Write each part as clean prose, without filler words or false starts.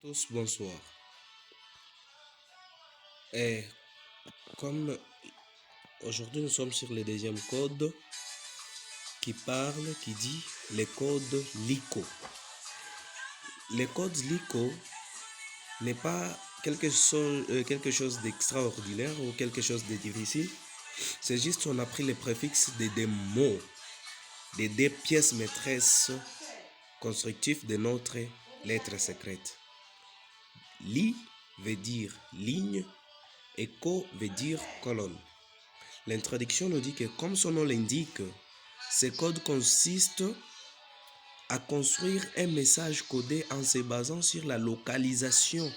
Tous, bonsoir. Et comme aujourd'hui nous sommes sur le deuxième code qui dit les codes LICO. Les codes LICO n'est pas quelque chose d'extraordinaire ou quelque chose de difficile. C'est juste qu'on a pris les préfixes de des mots, des deux pièces maîtresses constructives de notre lettre secrète. Li veut dire ligne et co veut dire colonne. L'introduction nous dit que, comme son nom l'indique, ces codes consistent à construire un message codé en se basant sur la localisation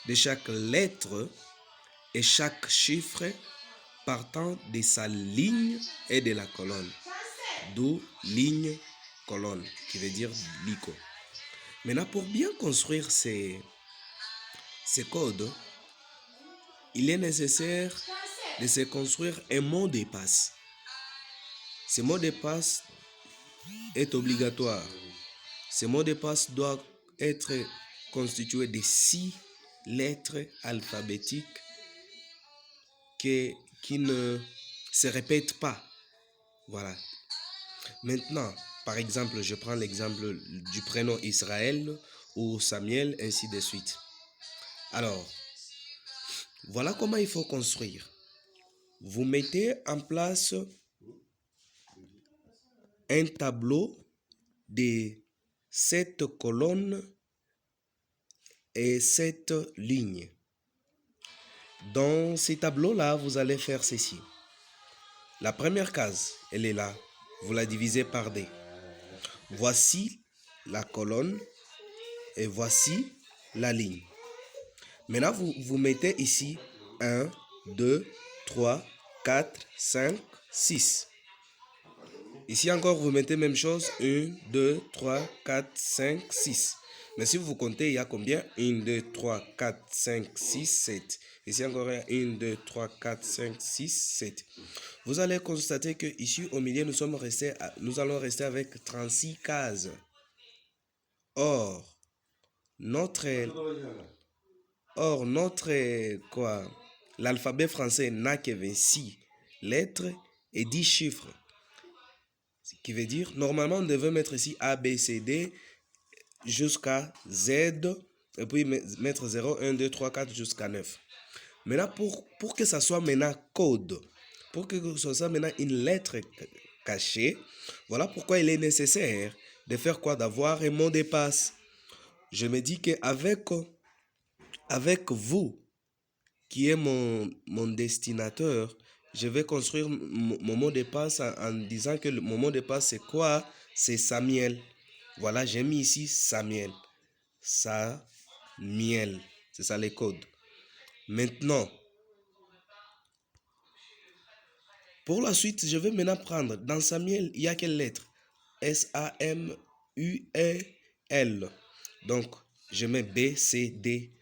de chaque lettre et chaque chiffre partant de sa ligne et de la colonne. D'où ligne, colonne, qui veut dire LICO. Maintenant, pour bien construire ces codes, il est nécessaire de se construire un mot de passe. Ce mot de passe est obligatoire. Ce mot de passe doit être constitué de 6 lettres alphabétiques qui ne se répètent pas. Voilà. Maintenant, par exemple, je prends l'exemple du prénom Israël ou Samuel, ainsi de suite. Alors, voilà comment il faut construire. Vous mettez en place un tableau de 7 colonnes et 7 lignes. Dans ces tableaux-là, vous allez faire ceci. La première case, elle est là. Vous la divisez par D. Voici la colonne et voici la ligne. Maintenant, vous mettez ici 1, 2, 3, 4, 5, 6. Ici encore, vous mettez même chose. 1, 2, 3, 4, 5, 6. Mais si vous comptez, il y a combien? 1, 2, 3, 4, 5, 6, 7. Ici encore, il y a 1, 2, 3, 4, 5, 6, 7. Vous allez constater que ici au milieu, nous allons rester avec 36 cases. Or, l'alphabet français n'a que 26 lettres et 10 chiffres. Ce qui veut dire, normalement, on devait mettre ici A, B, C, D jusqu'à Z, et puis mettre 0, 1, 2, 3, 4 jusqu'à 9. Maintenant, pour que ça soit maintenant code, pour que ce soit maintenant une lettre cachée, voilà pourquoi il est nécessaire de faire quoi? D'avoir un mot de passe. Je me dis qu'avec vous, qui est mon destinateur, je vais construire mon mot de passe en disant que mon mot de passe c'est quoi? C'est Samuel. Voilà, j'ai mis ici Samuel. Samuel. C'est ça les codes. Maintenant, pour la suite, je vais maintenant prendre. Dans Samuel, il y a quelle lettre? S-A-M-U-E-L. Donc, je mets B, C, D.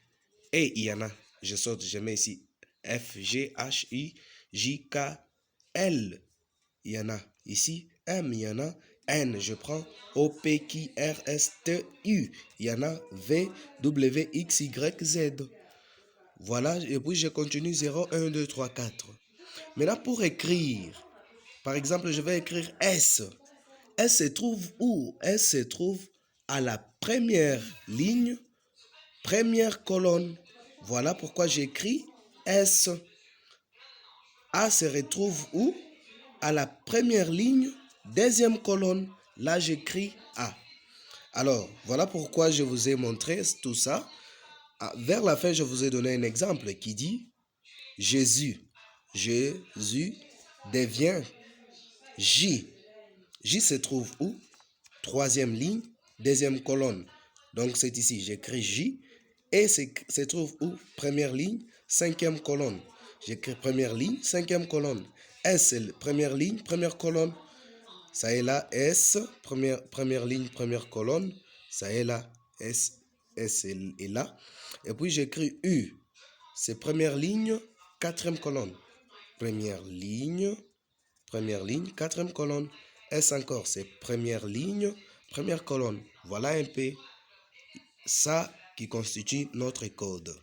Et il y en a. Je mets ici F, G, H, I, J, K, L. Il y en a ici. M, il y en a. N, je prends O, P, Q, R, S, T, U. Il y en a V, W, X, Y, Z. Voilà, et puis je continue 0, 1, 2, 3, 4. Maintenant, pour écrire, par exemple, je vais écrire S. S se trouve où? S se trouve à la première ligne, première colonne. Voilà pourquoi j'écris S. A se retrouve où? À la première ligne, deuxième colonne. Là, j'écris A. Alors, voilà pourquoi je vous ai montré tout ça. Vers la fin, je vous ai donné un exemple qui dit Jésus. Jésus devient J. J se trouve où? Troisième ligne, deuxième colonne. Donc c'est ici, j'écris J. Et se trouve où? Première ligne, cinquième colonne. J'écris première ligne, cinquième colonne. S, première ligne, première colonne. Ça est là, S, première ligne, première colonne. Ça est là, S est là. Et puis j'écris U. C'est première ligne, quatrième colonne. Première ligne, quatrième colonne. S encore, c'est première ligne, première colonne. Voilà un peu ça qui constitue notre code.